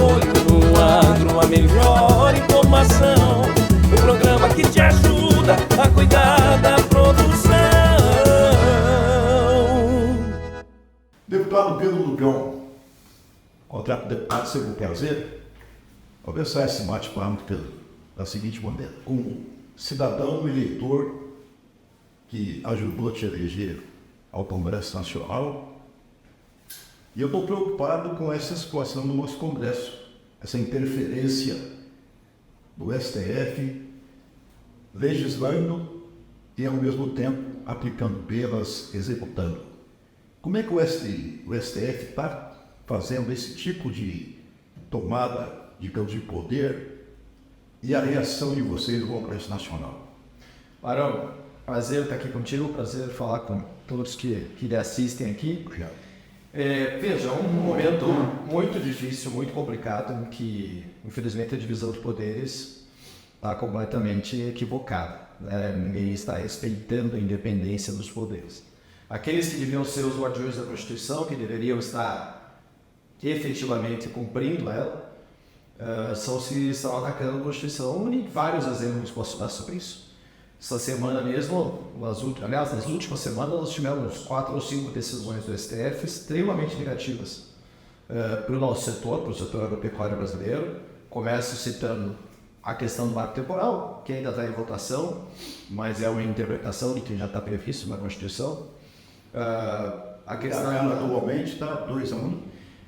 8 no agro, a melhor informação. O programa que te ajuda a cuidar da produção. Deputado Pedro Lupion, contrato deputado, segundo prazer, conversar esse bate-papo da seguinte maneira: um cidadão eleitor que ajudou a te eleger ao Congresso Nacional, e eu estou preocupado com essa situação do nosso Congresso, essa interferência do STF legislando e ao mesmo tempo aplicando penas, executando. Como é que o STF está fazendo esse tipo de tomada, digamos, de poder e a reação de vocês no Congresso Nacional? Barão, prazer estar aqui contigo, prazer falar com todos que lhe assistem aqui. Obrigado. Veja, é um momento muito difícil, muito complicado, em que, infelizmente, a divisão de poderes está completamente equivocada, né? Ninguém está respeitando a independência dos poderes. Aqueles que deviam ser os guardiões da Constituição, que deveriam estar efetivamente cumprindo ela, são os que estão atacando a Constituição, e vários exemplos posso dar sobre isso. Essa semana mesmo, nas últimas semanas, nós tivemos 4 ou 5 decisões do STF extremamente negativas para o nosso setor, para o setor agropecuário brasileiro. Começo citando a questão do marco temporal, que ainda está em votação, mas é uma interpretação de que já está previsto na Constituição. A questão atualmente está 2 a 1.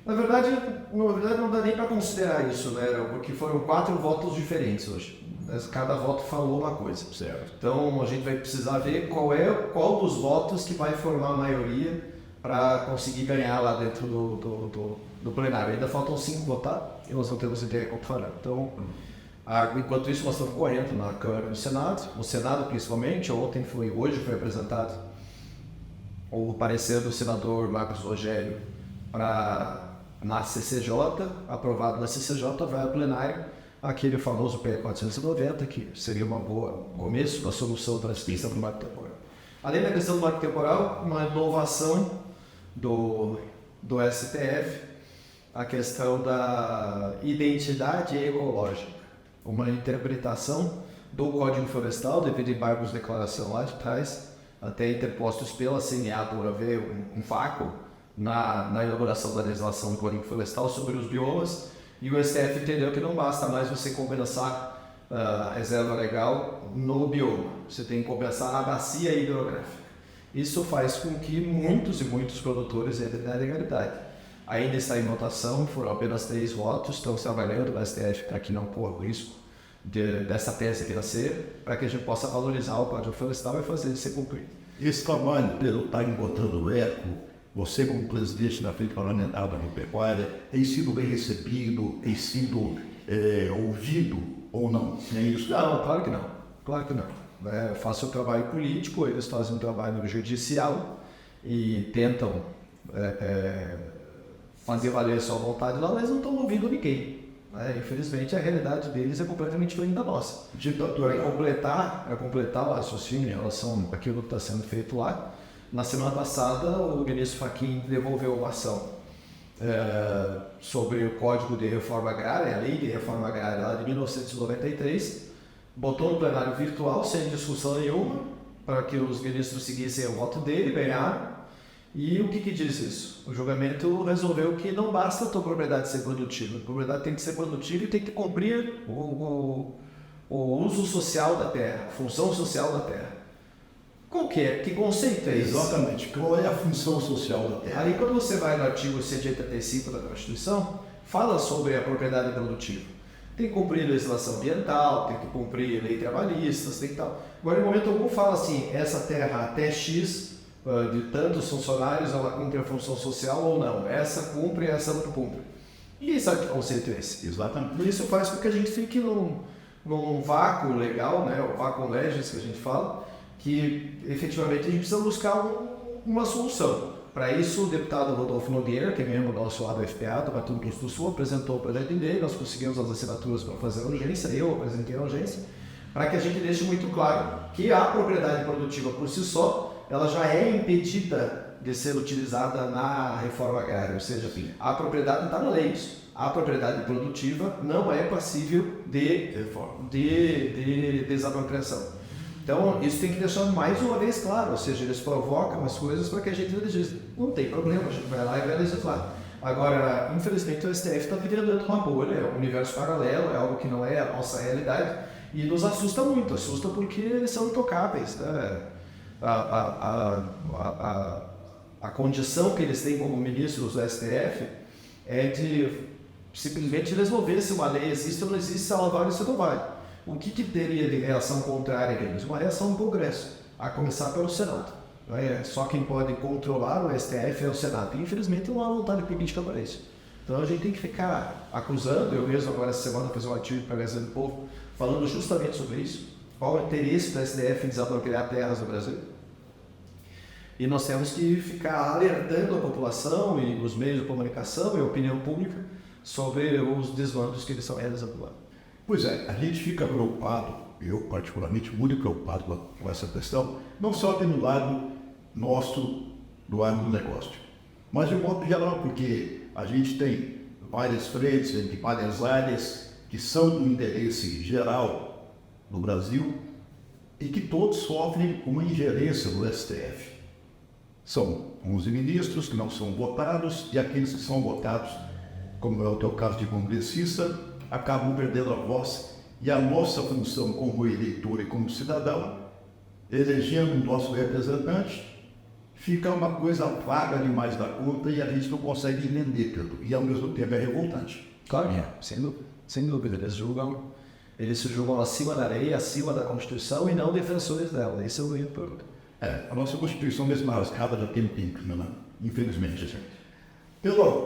Na verdade, não dá nem para considerar isso, né? Porque foram 4 votos diferentes hoje. Cada voto falou uma coisa. Certo. Então a gente vai precisar ver qual dos votos que vai formar a maioria para conseguir ganhar lá dentro do plenário. Ainda faltam 5 votar e nós não temos ideia como fará. Então, enquanto isso, nós estamos correndo na Câmara e no Senado. No Senado, principalmente, hoje foi apresentado o parecer do senador Marcos Rogério na CCJ, aprovado na CCJ, vai ao plenário, aquele famoso PL 490, que seria um bom começo da solução da questão do marco temporal. Além da questão do marco temporal, uma inovação do STF, a questão da identidade ecológica, uma interpretação do Código Florestal, devido a embargos de declaração lá de trás, até interpostos pela CNA por haver um vácuo na elaboração da legislação do Código Florestal sobre os biomas, e o STF entendeu que não basta mais você compensar a reserva legal no bioma, você tem que compensar na bacia hidrográfica. Isso faz com que muitos e muitos produtores entrem na legalidade. Ainda está em votação, foram apenas 3 votos, estão trabalhando no STF para que não corra o risco dessa tese vir a ser, para que a gente possa valorizar o Código Florestal e fazer ele ser cumprido. Esse trabalho está encontrando eco. Você, como presidente da Frente Parlamentar da Agropecuária, tem sido bem recebido, tem sido ouvido ou não? É isso? Não, claro que não. Claro que não. Eu faço o trabalho político, eles fazem um trabalho judicial e tentam fazer valer a sua vontade lá, mas não estão ouvindo ninguém. Infelizmente, a realidade deles é completamente diferente da nossa. Para completar o raciocínio em relação àquilo que está sendo feito lá, na semana passada, o ministro Fachin devolveu uma ação sobre o Código de Reforma Agrária, a Lei de Reforma Agrária lá de 1993, botou no plenário virtual, sem discussão nenhuma, para que os ministros seguissem o voto dele, ganharam. E o que diz isso? O julgamento resolveu que não basta a tua propriedade ser produtiva, a propriedade tem que ser produtiva e tem que cumprir o uso social da terra, a função social da terra. Qual que é? Que conceito é esse? Exatamente. Qual é a função social da terra? Aí quando você vai no artigo 185 da Constituição, fala sobre a propriedade produtiva. Tem que cumprir legislação ambiental, tem que cumprir lei trabalhista, tem que tal. Agora, em momento algum, fala assim, essa terra até X de tantos funcionários, ela cumpre a função social ou não. Essa cumpre, essa não cumpre. E sabe que conceito é esse? Exatamente. Isso faz com que a gente fique num vácuo legal, né? O vácuo legis que a gente fala, que efetivamente a gente precisa buscar uma solução. Para isso, o deputado Rodolfo Nogueira, que é membro do nosso ABFPA, do Mato Grosso do Sul, apresentou o projeto dele, nós conseguimos as assinaturas para fazer a urgência, eu apresentei a urgência, para que a gente deixe muito claro que a propriedade produtiva por si só, ela já é impedida de ser utilizada na reforma agrária, ou seja, a propriedade está na lei, isso. A propriedade produtiva não é passível de desapropriação. Então, isso tem que deixar mais uma vez claro, ou seja, eles provocam as coisas para que a gente diz, não tem problema, a gente vai lá e vai legislar. Agora, infelizmente, o STF está vivendo dentro de uma bolha, é um universo paralelo, é algo que não é a nossa realidade, e nos assusta muito, assusta porque eles são intocáveis. Né? A condição que eles têm como ministros do STF é de simplesmente resolver se uma lei existe ou não existe, se ela vale ou se não vale. O que teria de reação contrária a eles? Uma reação no Congresso, a começar pelo Senado. Não é? Só quem pode controlar o STF é o Senado. E, infelizmente, não há vontade política para isso. Então a gente tem que ficar acusando. Eu mesmo agora essa semana fiz um artigo para a Gazeta do Povo falando justamente sobre isso. Qual o interesse do STF em desapropriar terras do Brasil? E nós temos que ficar alertando a população e os meios de comunicação e a opinião pública sobre os desmandos que eles são realizados lá. Pois é, a gente fica preocupado, eu particularmente muito preocupado com essa questão, não só pelo lado nosso do agronegócio, mas de modo geral, porque a gente tem várias frentes, entre várias áreas que são do interesse geral do Brasil e que todos sofrem uma ingerência do STF. São 11 ministros que não são votados e aqueles que são votados, como é o teu caso de congressista, acabam perdendo a voz e a nossa função como eleitor e como cidadão, elegendo o nosso representante, fica uma coisa vaga demais da conta e a gente não consegue entender tudo. E ao mesmo tempo é revoltante. Claro que é, sem dúvida. Eles se julgam acima da lei, acima da Constituição e não defensores dela. Esse é o grande problema. A nossa Constituição mesmo rasgada já tem tempo, né? Infelizmente. Gente.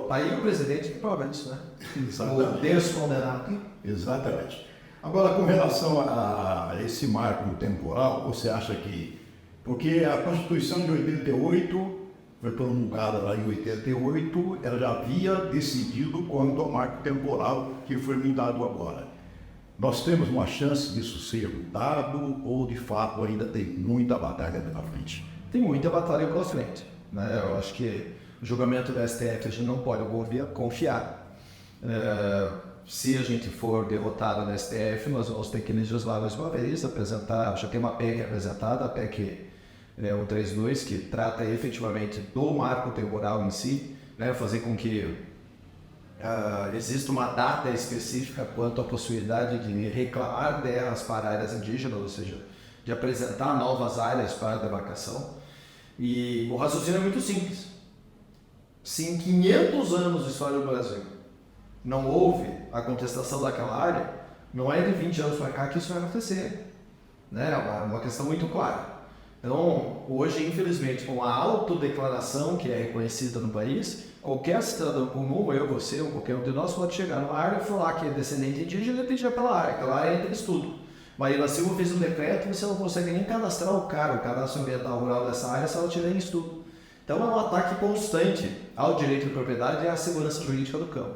Aí o presidente que prova isso, né? Exatamente. O descondenado. Exatamente. Agora, com relação a esse marco temporal, você acha que... Porque a Constituição de 88 foi promulgada lá em 88, ela já havia decidido quanto ao marco temporal que foi mudado agora. Nós temos uma chance disso ser mudado ou, de fato, ainda tem muita batalha pela frente? Tem muita batalha pela frente. Né? Eu acho que o julgamento do STF a gente não pode confiar. Se a gente for derrotado no STF, nós vamos ter que legislar mais uma vez, apresentar, já tem uma PEC apresentada, a PEC 132, que trata efetivamente do marco temporal em si, né, fazer com que exista uma data específica quanto à possibilidade de reclamar terras para áreas indígenas, ou seja, de apresentar novas áreas para a demarcação. E o raciocínio é muito simples. Se em 500 anos de história do Brasil não houve a contestação daquela área, não é de 20 anos para cá que isso vai acontecer. Né? É uma questão muito clara. Então, hoje, infelizmente, com a autodeclaração que é reconhecida no país, qualquer cidadão comum, eu, você ou qualquer um de nós, pode chegar numa área e falar que é descendente indígena e pedir pela área, aquela área é deles tudo. Marina Silva fez um decreto e você não consegue nem cadastrar o cadastro ambiental rural dessa área se ela tiver em estudo. Então, é um ataque constante ao direito de propriedade e à segurança jurídica do campo.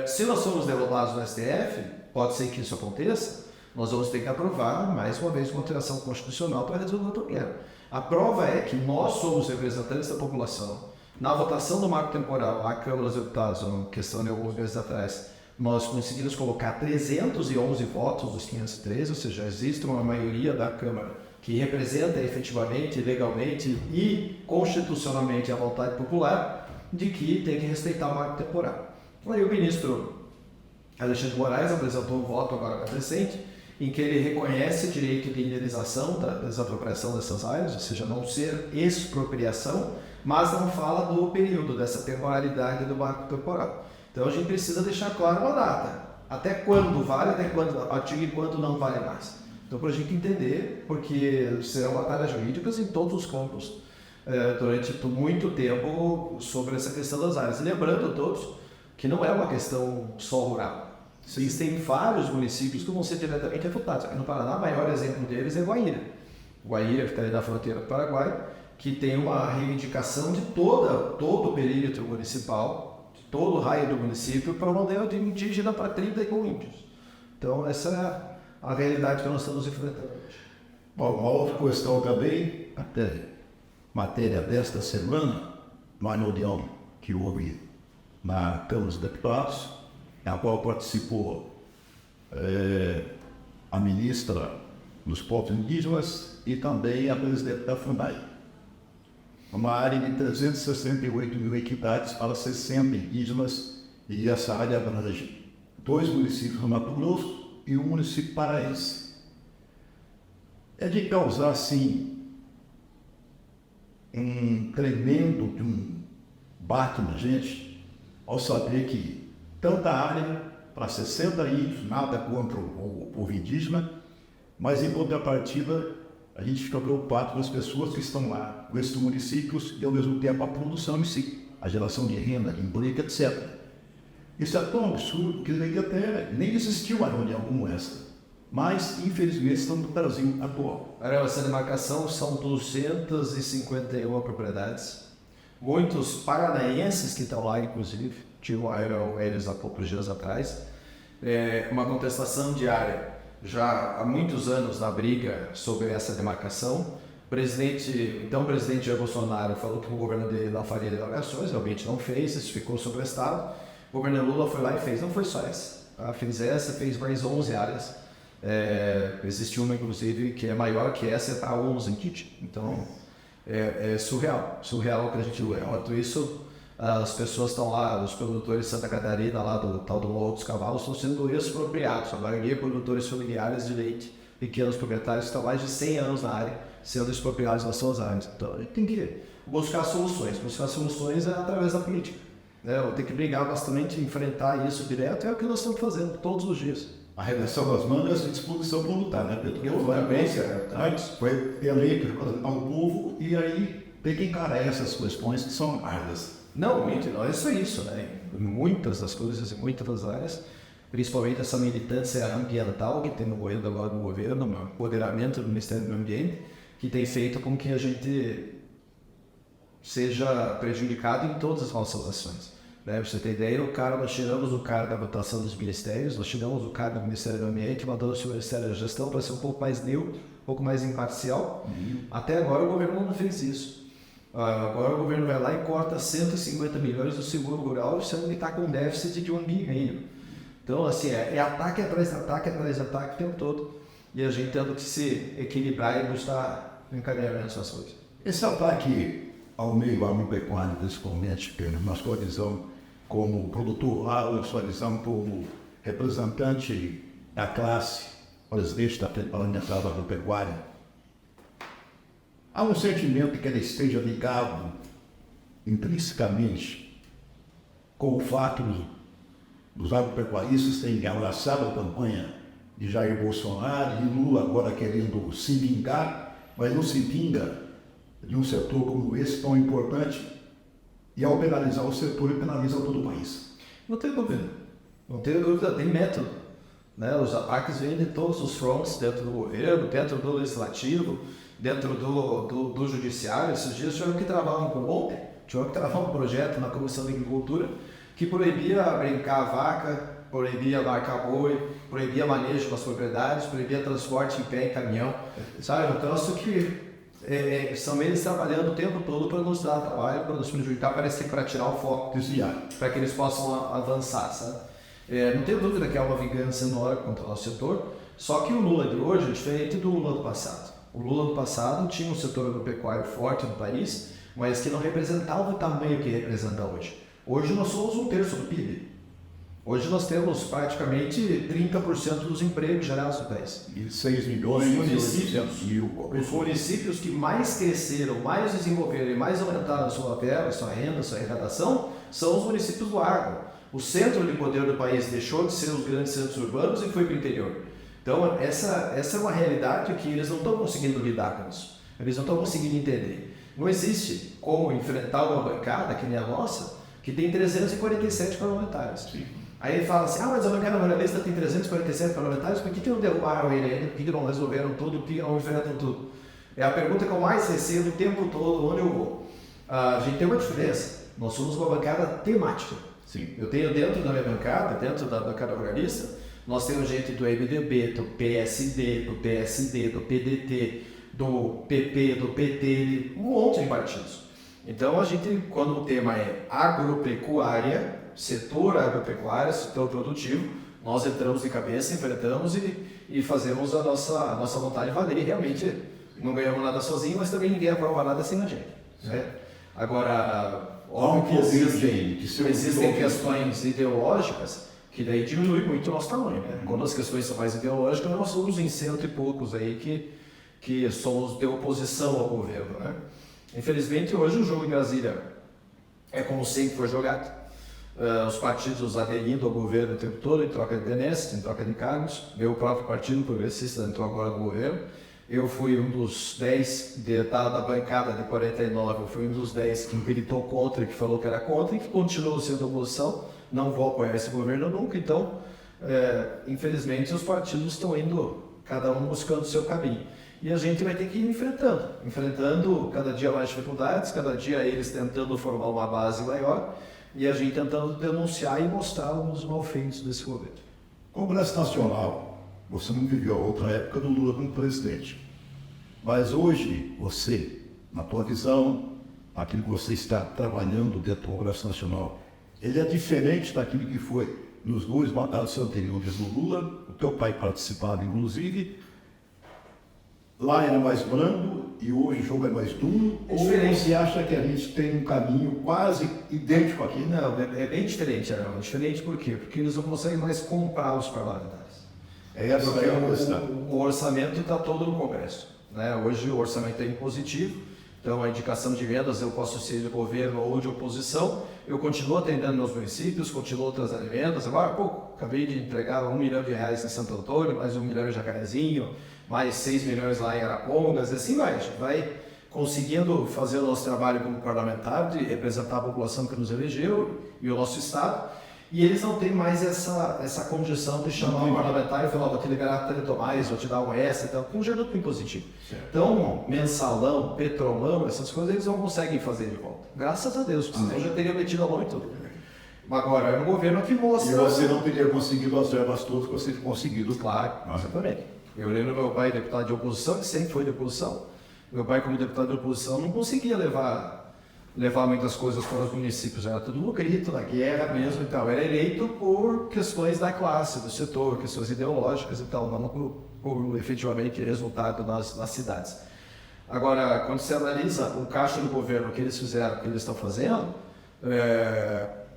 Se nós somos derrotados no STF, pode ser que isso aconteça, nós vamos ter que aprovar, mais uma vez, uma alteração constitucional para resolver o problema. A prova é que nós somos representantes da população. Na votação do marco temporal, a Câmara dos Deputados, uma questão de alguns meses atrás, nós conseguimos colocar 311 votos dos 513, ou seja, existe uma maioria da Câmara que representa efetivamente, legalmente e constitucionalmente a vontade popular de que tem que respeitar o marco temporal. Aí o ministro Alexandre de Moraes apresentou um voto agora mais recente, em que ele reconhece o direito de indenização da desapropriação dessas áreas, ou seja, não ser expropriação, mas não fala do período, dessa temporalidade do marco temporal. Então a gente precisa deixar claro uma data, até quando vale, até quando, a partir de quando não vale mais. Então para a gente entender, porque serão batalhas jurídicas em todos os campos, durante muito tempo, sobre essa questão das áreas. Lembrando a todos que não é uma questão só rural. Existem vários municípios que vão ser diretamente afetados. Aqui no Paraná, o maior exemplo deles é Guaíra. Guaíra, que está ali na fronteira do Paraguai, que tem uma reivindicação de todo o perímetro municipal, de todo o raio do município, para uma aldeia indígena para 30 com índios. Então, essa é a realidade que nós estamos enfrentando hoje. Bom, uma outra questão também, até matéria desta semana, na reunião que houve na Câmara dos Deputados, na qual participou a ministra dos povos indígenas e também a presidente da FUNAI. Uma área de 368 mil hectares para 60 indígenas, e essa área abrange 2 municípios do Mato Grosso e um município paraense. É de causar, assim, um tremendo de um baque na gente ao saber que tanta área para 60 índios, nada contra o povo indígena, mas em contrapartida a gente fica preocupado com as pessoas que estão lá, com esses municípios e ao mesmo tempo a produção em si, a geração de renda, de emprego, etc. Isso é tão absurdo que até nem existiu uma reunião como essa. Mas, infelizmente, estamos no Brasil atual. Essa demarcação são 251 propriedades. Muitos paranaenses que estão lá, inclusive, eram eles há poucos dias atrás. Uma contestação diária, já há muitos anos na briga sobre essa demarcação. O presidente Jair Bolsonaro falou que o governo dele não faria demarcações, realmente não fez, isso ficou sobre o Estado. O governo Lula foi lá e fez, não foi só essa. Fez mais 11 áreas. Existe uma, inclusive, que é maior que essa, está 11 em kit. Então, é surreal o que a gente vê. Enquanto isso, as pessoas estão lá, os produtores de Santa Catarina, lá do tal do Morro dos Cavalos, estão sendo expropriados. A maioria produtores familiares de leite, pequenos proprietários, que estão mais de 100 anos na área, sendo expropriados nas suas áreas. Então, a gente tem que buscar soluções. Buscar soluções é através da política. Tem que brigar bastante, enfrentar isso direto, é o que nós estamos fazendo todos os dias. A redação das mangas e disposição para lutar, né, Pedro? Eu também, cara. Antes foi ter lei para representar o povo e aí tem que encarar essas questões que são árduas. Não, isso é isso, né? Muitas das coisas, em muitas das áreas, principalmente essa militância ambiental que tem no governo agora do governo, o empoderamento do Ministério do Meio Ambiente, que tem feito com que a gente seja prejudicado em todas as nossas ações. Pra você ter ideia, nós tiramos o cara da votação dos ministérios, nós tiramos o cara do Ministério do Ambiente, mandamos o Ministério da Gestão para ser um pouco mais neutro, um pouco mais imparcial. Até agora o governo não fez isso. Agora o governo vai lá e corta 150 milhões do seguro rural, sendo que está com um déficit de 1 bilhão. Então, assim, é ataque atrás de ataque atrás de ataque o tempo todo. E a gente tendo que se equilibrar e buscar encaminhamento dessas coisas. Esse ataque ao meio agropecuário, principalmente, na sua visão como produtor rural, na sua visão como representante da classe, presidente da Organização Agropecuária, há um sentimento que ela esteja ligado intrinsecamente com o fato dos agropecuaristas terem abraçado a campanha de Jair Bolsonaro e Lula agora querendo se vingar, mas não se vinga de um setor como esse tão importante, e ao penalizar o setor, ele penaliza todo o país. Não tem dúvida, tem método. Né? Os ataques vêm de todos os fronts, dentro do governo, dentro do legislativo, dentro do judiciário. Esses dias tiveram que travar um projeto na Comissão de Agricultura que proibia brincar a vaca, proibia marcar boi, proibia manejo das propriedades, proibia transporte em pé em caminhão. Sabe, um troço que são eles trabalhando o tempo todo para nos dar trabalho, para nos prejudicar, parece que para tirar o foco, desviar, para que eles possam avançar, sabe? Não tenho dúvida que é uma vingança enorme contra o nosso setor, só que o Lula de hoje é diferente do Lula do passado. O Lula do passado tinha um setor agropecuário forte no país, mas que não representava o tamanho que representa hoje. Hoje nós somos 1/3 do PIB. Hoje nós temos praticamente 30% dos empregos gerados no país. E 6 milhões Os municípios que mais cresceram, mais desenvolveram e mais aumentaram a sua verba, sua renda, sua arrecadação, são os municípios do agro. O centro de poder do país deixou de ser os grandes centros urbanos e foi para o interior. Então, essa é uma realidade que eles não estão conseguindo lidar com isso. Eles não estão conseguindo entender. Não existe como enfrentar uma bancada, que nem a nossa, que tem 347 parlamentares. Sim. Aí ele fala assim, mas a bancada moralista tem 347 parlamentares, por que não derrubaram ele ainda? Por que não resolveram tudo? Por que não enfrentam tudo? É a pergunta que eu mais recebo o tempo todo, onde eu vou. A gente tem uma diferença, nós somos uma bancada temática. Sim. Eu tenho dentro da minha bancada, dentro da bancada moralista, nós temos gente do MDB, do PSD, do PDT, do PP, do PT, um monte de partidos. Então a gente, quando o tema é agropecuária, setor agropecuário, setor produtivo, nós entramos de cabeça, enfrentamos e fazemos a nossa vontade valer. E realmente não ganhamos nada sozinho, mas também ninguém aprova nada sem a gente. Né? Agora, óbvio que existem questões ideológicas que daí diminui muito o nosso tamanho. Né? Quando as questões são mais ideológicas, nós somos em 100 e poucos aí que somos de oposição ao governo. Né? Infelizmente, hoje o jogo em Brasília é como sempre foi jogado. Os partidos aderindo ao governo o tempo todo, em troca de benesses, em troca de cargos. Meu próprio partido progressista entrou agora no governo. Eu fui um dos 10 da bancada de 49, eu fui um dos 10 que gritou contra, que falou que era contra e que continuou sendo oposição. Não vou apoiar esse governo nunca. Então, infelizmente, os partidos estão indo, cada um buscando o seu caminho. E a gente vai ter que ir enfrentando cada dia mais dificuldades, cada dia eles tentando formar uma base maior e a gente tentando denunciar e mostrar os malfeitos desse governo. Congresso Nacional, você não viveu a outra época do Lula como presidente. Mas hoje, você, na tua visão, aquilo que você está trabalhando dentro do Congresso Nacional, ele é diferente daquilo que foi nos 2 mandatos anteriores do Lula. O teu pai participava, inclusive. Lá era mais brando e hoje o jogo é mais duro? Ou você acha que a gente tem um caminho quase idêntico aqui? Não, é bem diferente, Arão. É diferente por quê? Porque eles não conseguem mais comprar os parlamentares. Essa é a questão. O orçamento está todo no Congresso. Né? Hoje o orçamento é impositivo, então a indicação de vendas eu posso ser de governo ou de oposição, eu continuo atendendo meus municípios, continuo trazendo vendas. Agora, acabei de entregar R$1 milhão em Santo Antônio, mais R$1 milhão em Jacarezinho, mais 6 milhões lá em Arapongas, e assim vai. A gente vai conseguindo fazer o nosso trabalho como parlamentar, de representar a população que nos elegeu e o nosso Estado, e eles não têm mais essa condição de chamar um parlamentar e falar, vou te liberar tanto mais, vou te dar um extra, então, com um gerando impositivo. Certo. Então, mensalão, petrolão, essas coisas eles não conseguem fazer de volta. Graças a Deus, senão eu já teria metido a mão em tudo. Agora, é um governo que mostra... E você não teria conseguido as verbas todas que você teria conseguido. Claro, exatamente. Eu lembro meu pai, deputado de oposição, que sempre foi de oposição. Meu pai, como deputado de oposição, não conseguia levar muitas coisas para os municípios. Era tudo no grito, na guerra mesmo e tal. Era eleito por questões da classe, do setor, questões ideológicas e tal, não por efetivamente resultado nas cidades. Agora, quando você analisa o caixa do governo, o que eles fizeram, o que eles estão fazendo,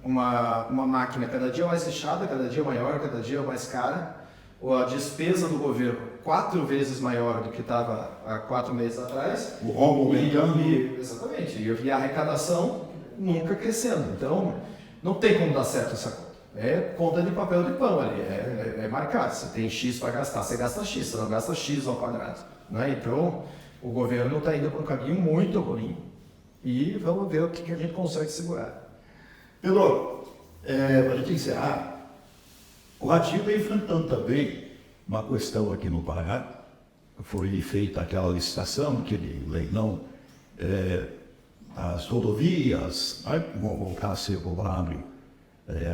uma máquina cada dia mais fechada, cada dia maior, cada dia mais cara. A despesa do governo 4 vezes maior do que estava há 4 meses atrás. O rombo aumentando. Exatamente. E a arrecadação nunca crescendo. Então, não tem como dar certo essa conta. É conta de papel de pão ali. É marcado. Você tem X para gastar, você gasta X, você não gasta X ao quadrado. Né? Então, o governo está indo por um caminho muito ruim. E vamos ver o que a gente consegue segurar. Pedro, para a gente encerrar, o Ratinho vem enfrentando também uma questão aqui no Pará. Foi feita aquela licitação, aquele leilão, as rodovias, vão voltar a ser cobrado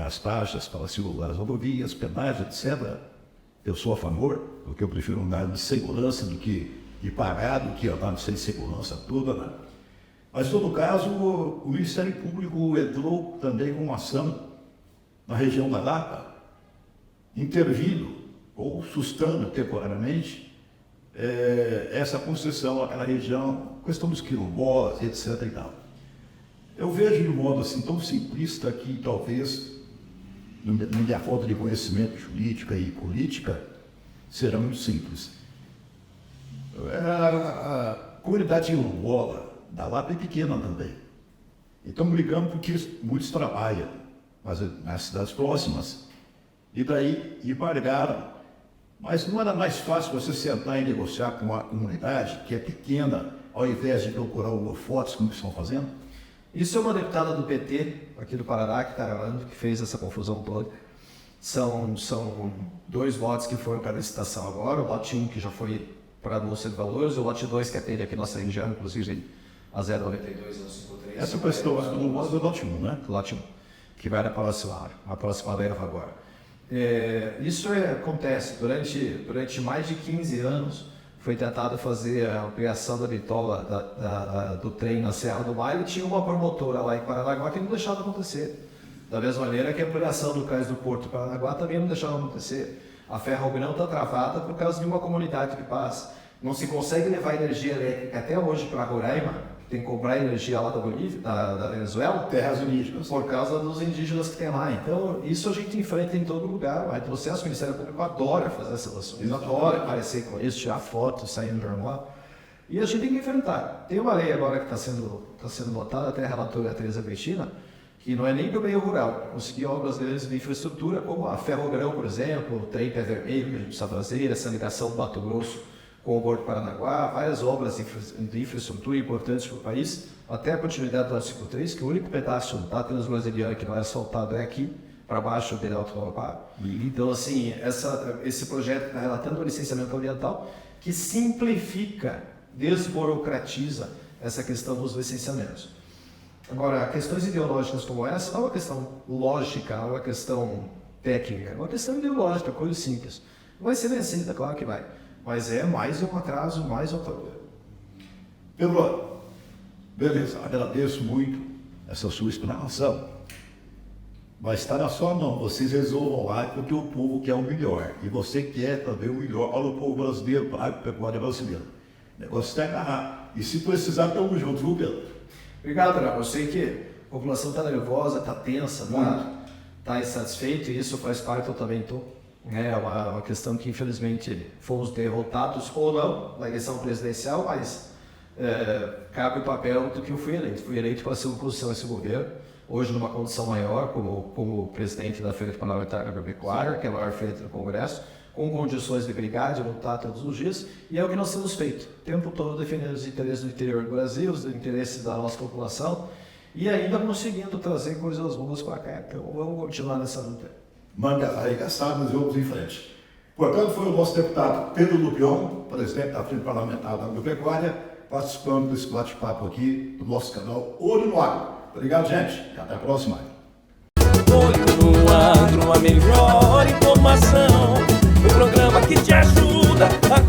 as taxas para circular as rodovias, pedágios, etc. Eu sou a favor, porque eu prefiro andar de segurança do que de parado, que andar sem segurança toda. Né? Mas, em todo caso, o Ministério Público entrou também com uma ação na região da Lapa, intervindo ou sustando temporariamente essa concessão àquela região, questão dos quilombolas, etc. e tal. Eu vejo de um modo assim tão simplista que talvez, na minha falta de conhecimento jurídica e política, será muito simples. A comunidade quilombola da Lapa é pequena também. Então brigamos porque muitos trabalham nas cidades próximas. E daí embargaram. Mas não era mais fácil você sentar e negociar com uma comunidade que é pequena, ao invés de procurar holofotes, como estão fazendo? Isso é uma deputada do PT, aqui do Paraná, que está gravando, que fez essa confusão toda. São 2 lotes que foram para a licitação agora, o lote 1 que já foi para a Bolsa de Valores, e o lote 2 que atende aqui nossa região, inclusive a 092 e 153. Essa questão do lote 1, né? Lote 1, que vai na próxima leva agora. Isso acontece durante mais de 15 anos, foi tentado fazer a ampliação da bitola do trem na Serra do Mar, e tinha uma promotora lá em Paranaguá que não deixava acontecer. Da mesma maneira que a ampliação do cais do Porto Paranaguá também não deixava acontecer. A Ferrogrão está travada por causa de uma comunidade que passa. Não se consegue levar energia elétrica até hoje para Roraima, tem que comprar energia lá da Bolívia, da Venezuela, Terras indígenas. por causa dos indígenas que tem lá. Então, isso a gente enfrenta em todo lugar. O processo, o Ministério Público adora fazer essas ações, adora aparecer com isso, tirar fotos, sair no jornal. E a gente tem que enfrentar. Tem uma lei agora que está sendo votada, até a relatora Teresa Cristina, que não é nem do meio rural, conseguir obras grandes de infraestrutura, como a Ferrogrão, por exemplo, o trem Pé Vermelho, que a gente precisa fazer, essa ligação do Mato Grosso com o Porto Paranaguá, várias obras de infraestrutura importantes para o país, até a continuidade do artigo 3, que o único pedaço da Transbrasiliana que não é asfaltado é aqui, para baixo do Alto Guarapá. Então, assim, esse projeto está relatando o licenciamento ambiental, que simplifica, desburocratiza essa questão dos licenciamentos. Agora, questões ideológicas como essa não é uma questão lógica, não é uma questão técnica, é uma questão ideológica, coisa simples. Vai ser vencida, claro que vai, mas é mais um atraso, mais um problema. Pedro, beleza, agradeço muito essa sua explanação, mas está na sua mão, vocês resolvam lá, porque o povo quer o melhor, e você quer também o melhor para o povo brasileiro, para a pecuária brasileira. O negócio está agarrado, e se precisar, estamos juntos, viu, Pedro? Obrigado, Daniel. Eu sei que a população está nervosa, está tensa, está insatisfeita, e isso faz parte, eu também estou. É uma questão que, infelizmente, fomos derrotados ou não na eleição presidencial, mas cabe o papel do que eu fui eleito. Fui eleito para ser oposição a esse governo, hoje numa condição maior, como presidente da Frente Parlamentar Agropecuária, que é a maior frente do Congresso, com condições de brigar, de lutar todos os dias, e é o que nós temos feito, o tempo todo defendendo os interesses do interior do Brasil, os interesses da nossa população, e ainda conseguindo trazer coisas boas para cá. Então vamos continuar nessa luta. Manga arregaçada, nós vamos em frente. Portanto, foi o nosso deputado Pedro Lupion, presidente da Frente Parlamentar da Agropecuária, participando desse bate-papo aqui do nosso canal Olho no Agro. Obrigado, gente, e até a próxima. Olho no Agro, a melhor informação, o programa que te ajuda a